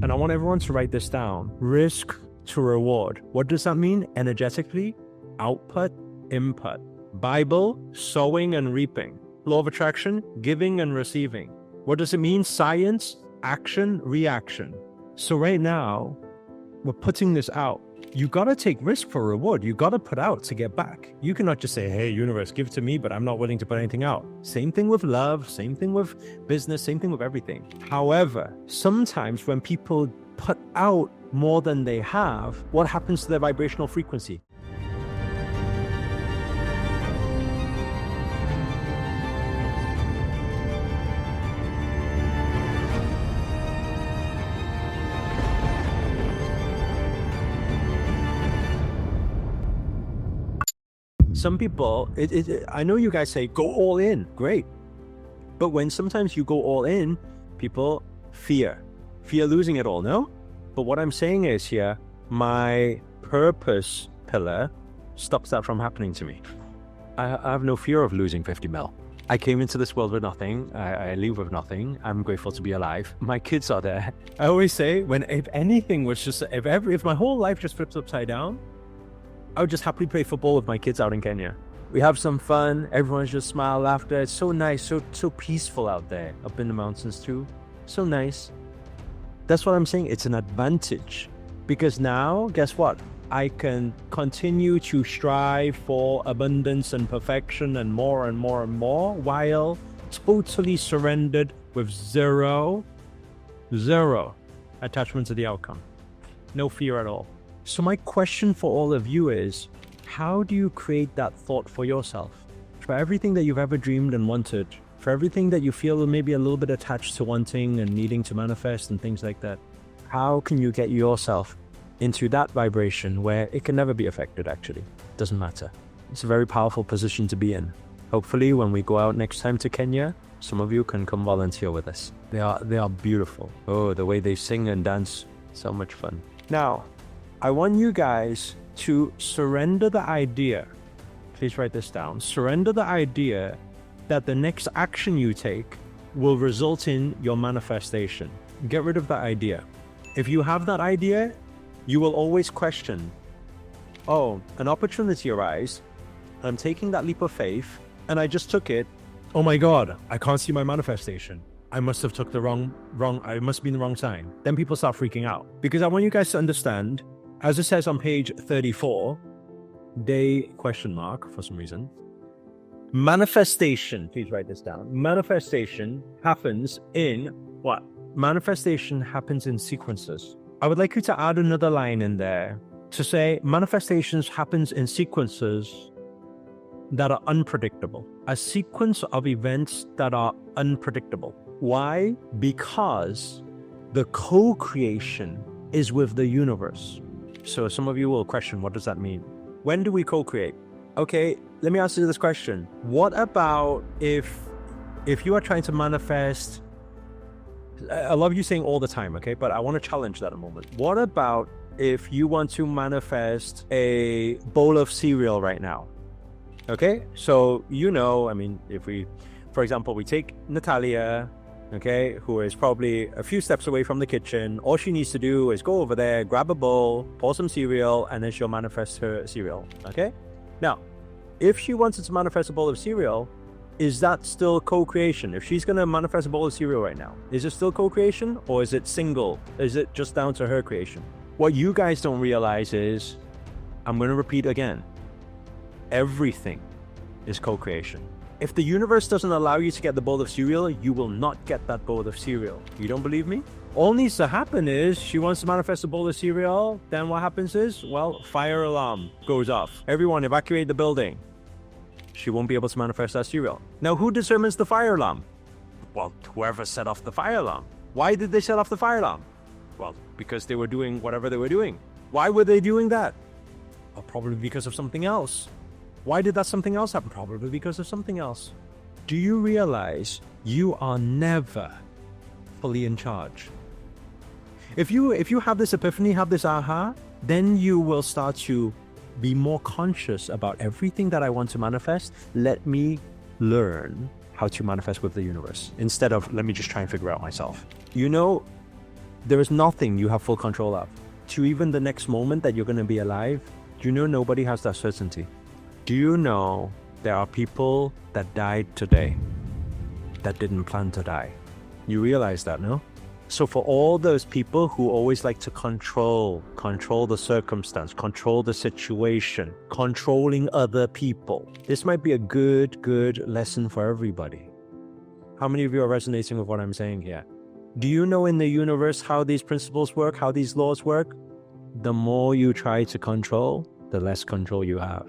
And I want everyone to write this down. Risk to reward. What does that mean? Energetically, output, input. Bible, sowing and reaping. Law of attraction, giving and receiving. What does it mean? Science, action, reaction. So right now, we're putting this out. You got to take risk for reward. You got to put out to get back. You cannot just say, hey, universe, give to me, but I'm not willing to put anything out. Same thing with love, same thing with business, same thing with everything. However, sometimes when people put out more than they have, what happens to their vibrational frequency? Some people, I know you guys say, go all in, great. But when sometimes you go all in, people fear losing it all, no? But what I'm saying is here, my purpose pillar stops that from happening to me. I have no fear of losing 50 mil. I came into this world with nothing. I leave with nothing. I'm grateful to be alive. My kids are there. I always say, if anything was just, if my whole life just flips upside down, I would just happily play football with my kids out in Kenya. We have some fun. Everyone's just smile, laughter. It's so nice, so peaceful out there, up in the mountains too. So nice. That's what I'm saying. It's an advantage because now, guess what? I can continue to strive for abundance and perfection and more and more and more while totally surrendered with zero attachment to the outcome. No fear at all. So my question for all of you is, how do you create that thought for yourself? For everything that you've ever dreamed and wanted, for everything that you feel maybe a little bit attached to wanting and needing to manifest and things like that, how can you get yourself into that vibration where it can never be affected actually? It doesn't matter. It's a very powerful position to be in. Hopefully when we go out next time to Kenya, some of you can come volunteer with us. They are beautiful. Oh, the way they sing and dance, so much fun. Now, I want you guys to surrender the idea. Please write this down. Surrender the idea that the next action you take will result in your manifestation. Get rid of that idea. If you have that idea, you will always question, oh, an opportunity arises. I'm taking that leap of faith and I just took it. Oh my God, I can't see my manifestation. I must have took the wrong, I must be in the wrong sign. Then people start freaking out because I want you guys to understand, as it says on page 34, day question mark for some reason, manifestation, please write this down. Manifestation happens in what? Manifestation happens in sequences. I would like you to add another line in there to say manifestations happens in sequences that are unpredictable. A sequence of events that are unpredictable. Why? Because the co-creation is with the universe. So some of you will question, what does that mean? When do we co-create? Okay, let me ask you this question. What about if you are trying to manifest, I love you saying all the time, okay? But I want to challenge that a moment. What about if you want to manifest a bowl of cereal right now? Okay, so I mean, if we, for example, we take Natalia, okay, who is probably a few steps away from the kitchen. All she needs to do is go over there, grab a bowl, pour some cereal, and then she'll manifest her cereal, okay? Now, if she wanted to manifest a bowl of cereal, is that still co-creation? If she's going to manifest a bowl of cereal right now, is it still co-creation or is it single? Is it just down to her creation? What you guys don't realize is, I'm going to repeat again, everything is co-creation. If the universe doesn't allow you to get the bowl of cereal, you will not get that bowl of cereal. You don't believe me? All needs to happen is she wants to manifest a bowl of cereal. Then what happens is, well, fire alarm goes off. Everyone evacuate the building. She won't be able to manifest that cereal. Now, who determines the fire alarm? Well, whoever set off the fire alarm. Why did they set off the fire alarm? Well, because they were doing whatever they were doing. Why were they doing that? Well, probably because of something else. Why did that something else happen? Probably because of something else. Do you realize you are never fully in charge? If you have this epiphany, have this aha, then you will start to be more conscious about everything that I want to manifest. Let me learn how to manifest with the universe instead of let me just try and figure out myself. There is nothing you have full control of. To even the next moment that you're going to be alive, do you know nobody has that certainty? Do you know there are people that died today that didn't plan to die? You realize that, no? So for all those people who always like to control the circumstance, control the situation, controlling other people, this might be a good lesson for everybody. How many of you are resonating with what I'm saying here? Do you know in the universe how these principles work, how these laws work? The more you try to control, the less control you have.